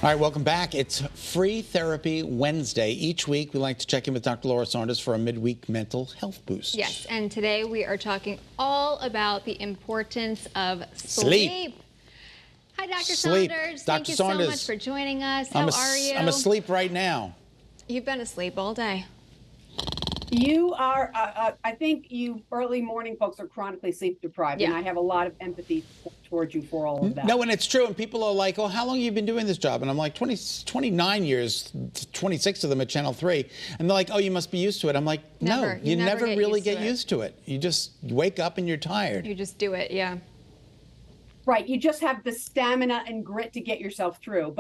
All right, welcome back. It's Free Therapy Wednesday. Each week, we like to check in with Dr. Laura Saunders for a midweek mental health boost. Yes, and today we are talking all about the importance of sleep. Hi, Dr. Saunders. Thank you so much for joining us. How are you? I'm asleep right now. You've been asleep all day. You are, I think you early morning folks are chronically sleep deprived, and I have a lot of empathy towards you for all of that. No, and it's true, and people are like, oh, how long have you been doing this job? And I'm like, 29 years, 26 of them at Channel 3. And they're like, oh, you must be used to it. I'm like, no, you never really get used to it. You just wake up and you're tired. You just do it, yeah. Right, you just have the stamina and grit to get yourself through.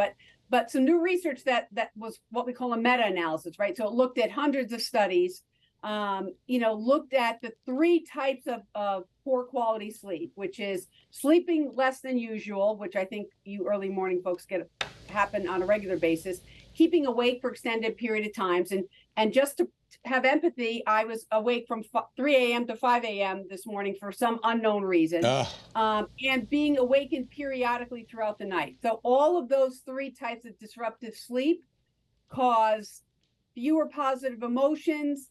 But some new research that was what we call a meta-analysis, right? So it looked at hundreds of studies, looked at the three types of poor quality sleep, which is sleeping less than usual, which I think you early morning folks get happen on a regular basis, keeping awake for extended period of times. And just to have empathy, I was awake from 3 a.m. to 5 a.m. this morning for some unknown reason, and being awakened periodically throughout the night. So all of those three types of disruptive sleep cause fewer positive emotions,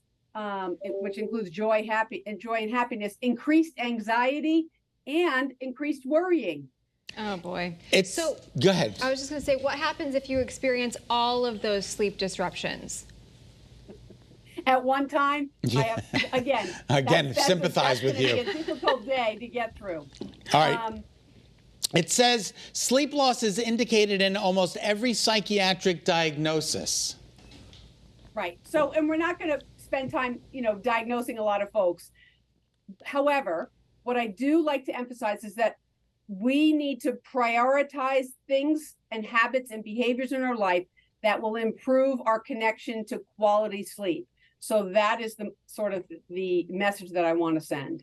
which includes joy and happiness, increased anxiety, and increased worrying. Oh boy. Go ahead. I was just going to say, what happens if you experience all of those sleep disruptions? At one time, I have, again, sympathize with you. It's a difficult day to get through. All right. It says sleep loss is indicated in almost every psychiatric diagnosis. Right. So, and we're not going to spend time, diagnosing a lot of folks. However, what I do like to emphasize is that we need to prioritize things and habits and behaviors in our life that will improve our connection to quality sleep. So that is the sort of the message that I want to send.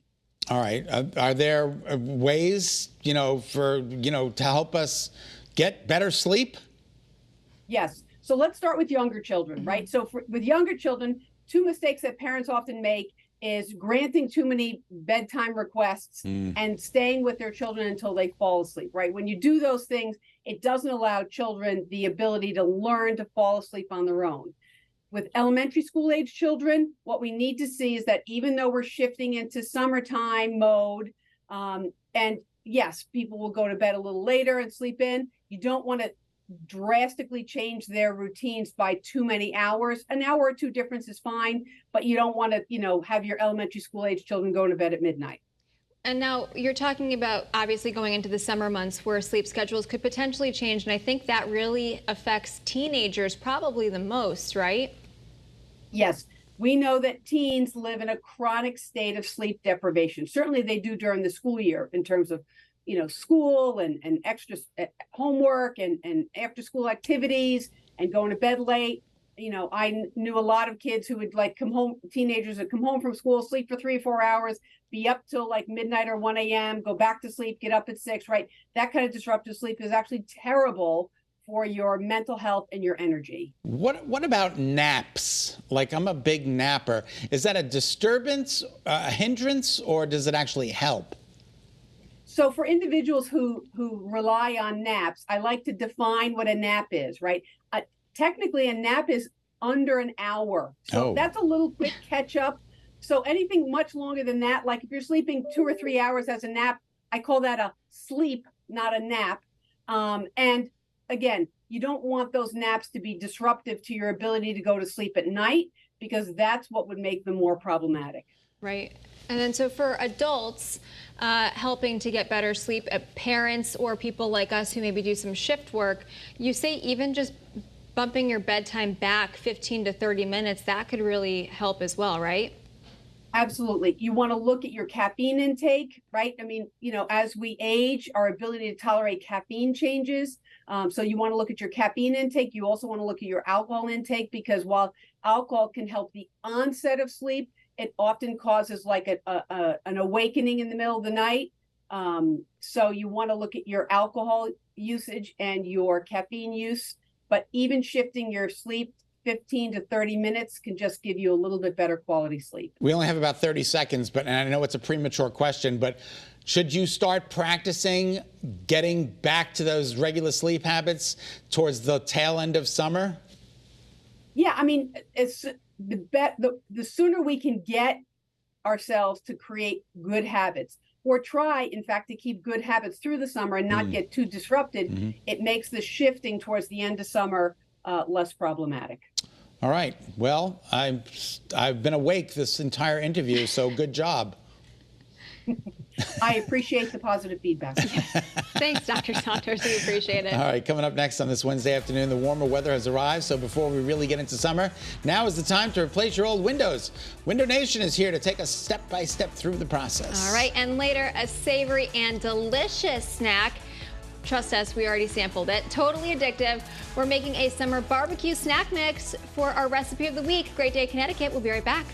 All right. Are there ways, to help us get better sleep? Yes. So let's start with younger children, right? So with younger children, two mistakes that parents often make is granting too many bedtime requests and staying with their children until they fall asleep, right? When you do those things, it doesn't allow children the ability to learn to fall asleep on their own. With elementary school age children, what we need to see is that even though we're shifting into summertime mode, and yes, people will go to bed a little later and sleep in, you don't want to drastically change their routines by too many hours. An hour or two difference is fine, but you don't want to, have your elementary school age children going to bed at midnight. And now you're talking about obviously going into the summer months where sleep schedules could potentially change. And I think that really affects teenagers probably the most, right? Yes. We know that teens live in a chronic state of sleep deprivation. Certainly they do during the school year in terms of school and extra homework and after school activities and going to bed late. I knew a lot of kids who would come home, teenagers would come home from school, sleep for 3 or 4 hours, be up till midnight or 1 a.m., go back to sleep, get up at 6, right? That kind of disruptive sleep is actually terrible for your mental health and your energy. What about naps? I'm a big napper. Is that a disturbance, a hindrance, or does it actually help? So for individuals who rely on naps, I like to define what a nap is, right? Technically, a nap is under an hour. So that's a little quick catch up. So anything much longer than that, like if you're sleeping 2 or 3 hours as a nap, I call that a sleep, not a nap. And again, you don't want those naps to be disruptive to your ability to go to sleep at night, because that's what would make them more problematic. Right. And then so for adults, helping to get better sleep, parents or people like us who maybe do some shift work, you say even just bumping your bedtime back 15 to 30 minutes, that could really help as well, right? Absolutely. You want to look at your caffeine intake, right? I mean, as we age, our ability to tolerate caffeine changes. So you want to look at your caffeine intake. You also want to look at your alcohol intake, because while alcohol can help the onset of sleep, it often causes an awakening in the middle of the night. So you want to look at your alcohol usage and your caffeine use, but even shifting your sleep 15 to 30 minutes can just give you a little bit better quality sleep. We only have about 30 seconds, and I know it's a premature question, but Should you start practicing getting back to those regular sleep habits towards the tail end of summer? Yeah, I mean, it's the sooner we can get ourselves to create good habits, or try, in fact, to keep good habits through the summer and not get too disrupted, it makes the shifting towards the end of summer less problematic. All right. Well, I've been awake this entire interview, so good job. I appreciate the positive feedback. Thanks, Dr. Saunders. We appreciate it. All right, coming up next on this Wednesday afternoon, the warmer weather has arrived. So before we really get into summer, now is the time to replace your old windows. Window Nation is here to take us step by step through the process. All right, and later, a savory and delicious snack. Trust us, we already sampled it. Totally addictive. We're making a summer barbecue snack mix for our recipe of the week. Great Day, Connecticut. We'll be right back.